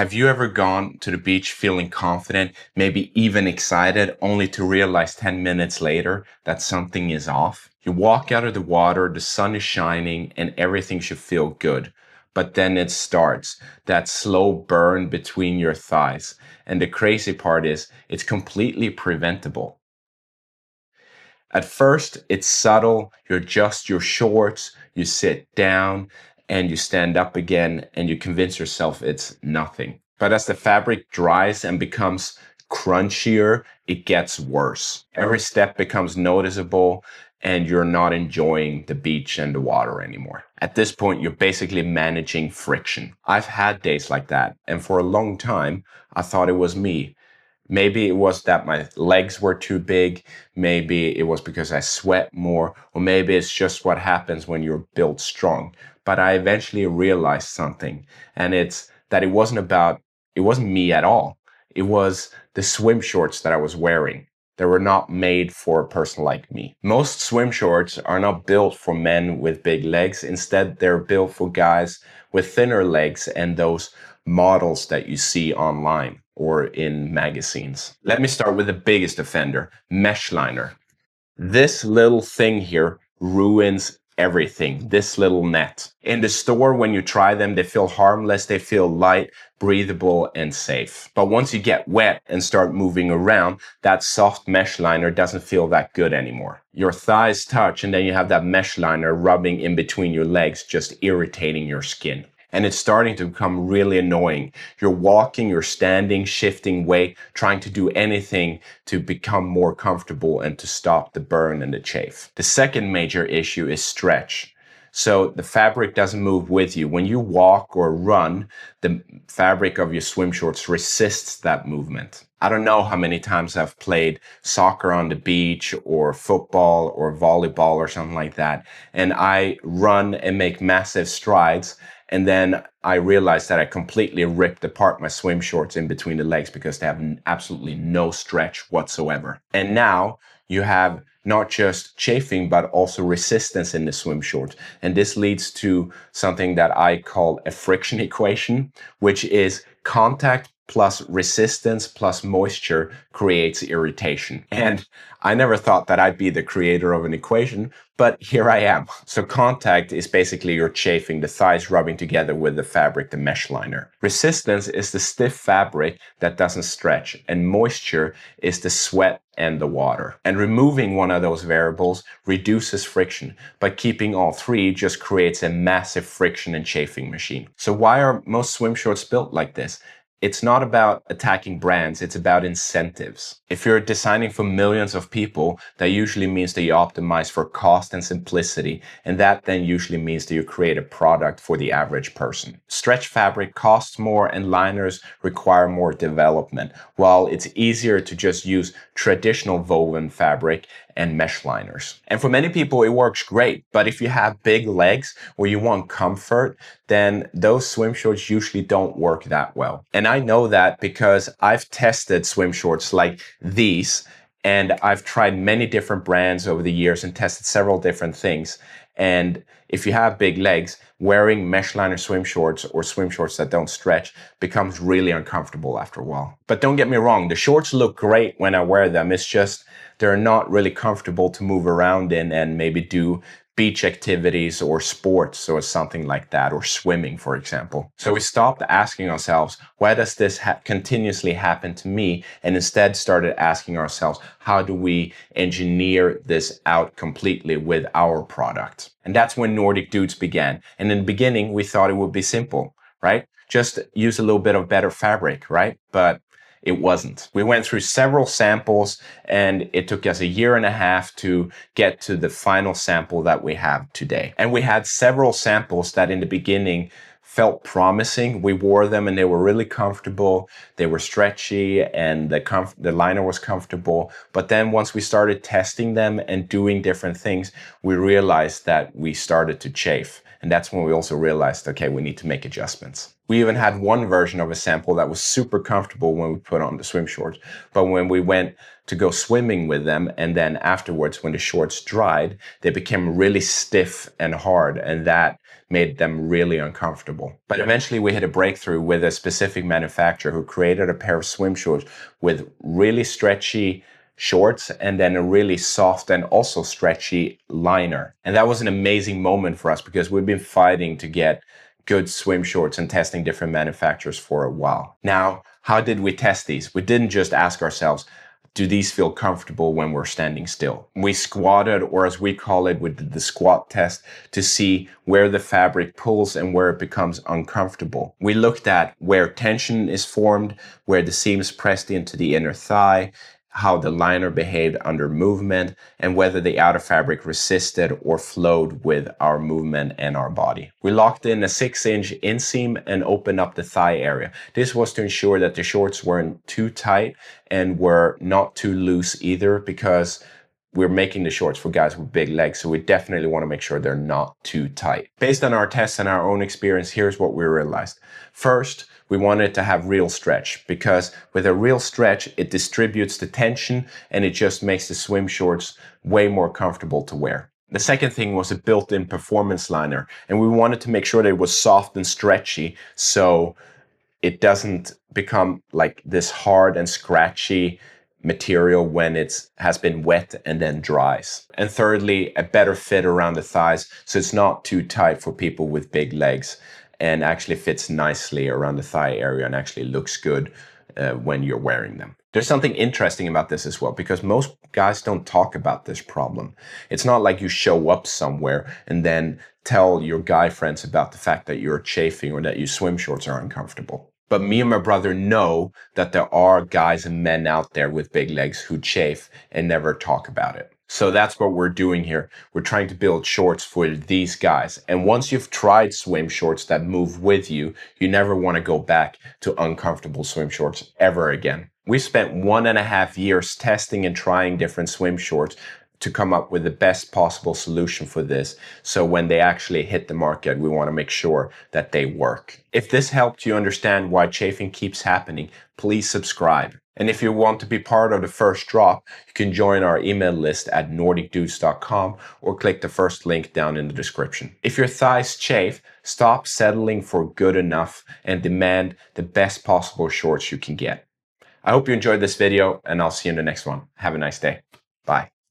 Have you ever gone to the beach feeling confident, maybe even excited, only to realize 10 minutes later that something is off? You walk out of the water, the sun is shining, and everything should feel good. But then it starts, that slow burn between your thighs. And the crazy part is, it's completely preventable. At first, it's subtle. You adjust your shorts, you sit down, and you stand up again, and you convince yourself it's nothing. But as the fabric dries and becomes crunchier, it gets worse. Every step becomes noticeable, and you're not enjoying the beach and the water anymore. At this point, you're basically managing friction. I've had days like that, and for a long time, I thought it was me. Maybe it was that my legs were too big. Maybe it was because I sweat more, or maybe it's just what happens when you're built strong. But I eventually realized something, and it's that it wasn't me at all. It was the swim shorts that I was wearing. They were not made for a person like me. Most swim shorts are not built for men with big legs. Instead, they're built for guys with thinner legs and those models that you see online or in magazines. Let me start with the biggest offender, mesh liner. This little thing here ruins everything, this little net. In the store, when you try them, they feel harmless, they feel light, breathable, and safe. But once you get wet and start moving around, that soft mesh liner doesn't feel that good anymore. Your thighs touch, and then you have that mesh liner rubbing in between your legs, just irritating your skin. And it's starting to become really annoying. You're walking, you're standing, shifting weight, trying to do anything to become more comfortable and to stop the burn and the chafe. The second major issue is stretch. So the fabric doesn't move with you. When you walk or run, the fabric of your swim shorts resists that movement. I don't know how many times I've played soccer on the beach or football or volleyball or something like that. And I run and make massive strides. And then I realized that I completely ripped apart my swim shorts in between the legs because they have absolutely no stretch whatsoever. And now you have not just chafing, but also resistance in the swim shorts. And this leads to something that I call a friction equation, which is contact plus resistance plus moisture creates irritation. And I never thought that I'd be the creator of an equation, but here I am. So contact is basically your chafing, the thighs rubbing together with the fabric, the mesh liner. Resistance is the stiff fabric that doesn't stretch, and moisture is the sweat and the water. And removing one of those variables reduces friction, but keeping all three just creates a massive friction and chafing machine. So why are most swim shorts built like this? It's not about attacking brands, it's about incentives. If you're designing for millions of people, that usually means that you optimize for cost and simplicity, and that then usually means that you create a product for the average person. Stretch fabric costs more and liners require more development, while it's easier to just use traditional woven fabric and mesh liners. And for many people, it works great. But if you have big legs or you want comfort, then those swim shorts usually don't work that well. And I know that because I've tested swim shorts like these, and I've tried many different brands over the years and tested several different things. And if you have big legs, wearing mesh liner swim shorts or swim shorts that don't stretch becomes really uncomfortable after a while. But don't get me wrong, the shorts look great when I wear them. It's just they're not really comfortable to move around in and maybe do beach activities or sports or something like that, or swimming, for example. So we stopped asking ourselves, why does this continuously happen to me? And instead started asking ourselves, how do we engineer this out completely with our product? And that's when Nordic Dudes began. And in the beginning, we thought it would be simple, right? Just use a little bit of better fabric, right? But it wasn't. We went through several samples, and it took us a year and a half to get to the final sample that we have today. And we had several samples that in the beginning felt promising. We wore them and they were really comfortable. They were stretchy and the liner was comfortable. But then once we started testing them and doing different things, we realized that we started to chafe. And that's when we also realized, okay, we need to make adjustments. We even had one version of a sample that was super comfortable when we put on the swim shorts. But when we went to go swimming with them, and then afterwards when the shorts dried, they became really stiff and hard. And that made them really uncomfortable. But eventually we hit a breakthrough with a specific manufacturer who created a pair of swim shorts with really stretchy shorts and then a really soft and also stretchy liner. And that was an amazing moment for us because we've been fighting to get good swim shorts and testing different manufacturers for a while. Now, how did we test these? We didn't just ask ourselves, do these feel comfortable when we're standing still? We squatted, or as we call it, we did the squat test to see where the fabric pulls and where it becomes uncomfortable. We looked at where tension is formed, where the seams pressed into the inner thigh, how the liner behaved under movement, and whether the outer fabric resisted or flowed with our movement and our body. We locked in a 6-inch inseam and opened up the thigh area. This was to ensure that the shorts weren't too tight and were not too loose either, because we're making the shorts for guys with big legs, so we definitely want to make sure they're not too tight. Based on our tests and our own experience, here's what we realized. First, we wanted to have real stretch, because with a real stretch, it distributes the tension and it just makes the swim shorts way more comfortable to wear. The second thing was a built-in performance liner, and we wanted to make sure that it was soft and stretchy so it doesn't become like this hard and scratchy material when it has been wet and then dries. And thirdly, a better fit around the thighs so it's not too tight for people with big legs and actually fits nicely around the thigh area and actually looks good when you're wearing them. There's something interesting about this as well, because most guys don't talk about this problem. It's not like you show up somewhere and then tell your guy friends about the fact that you're chafing or that your swim shorts are uncomfortable. But me and my brother know that there are guys and men out there with big legs who chafe and never talk about it. So that's what we're doing here. We're trying to build shorts for these guys. And once you've tried swim shorts that move with you, you never want to go back to uncomfortable swim shorts ever again. We spent 1.5 years testing and trying different swim shorts to come up with the best possible solution for this. So when they actually hit the market, we want to make sure that they work. If this helped you understand why chafing keeps happening, please subscribe. And if you want to be part of the first drop, you can join our email list at nordicdudes.com or click the first link down in the description. If your thighs chafe, stop settling for good enough and demand the best possible shorts you can get. I hope you enjoyed this video, and I'll see you in the next one. Have a nice day. Bye.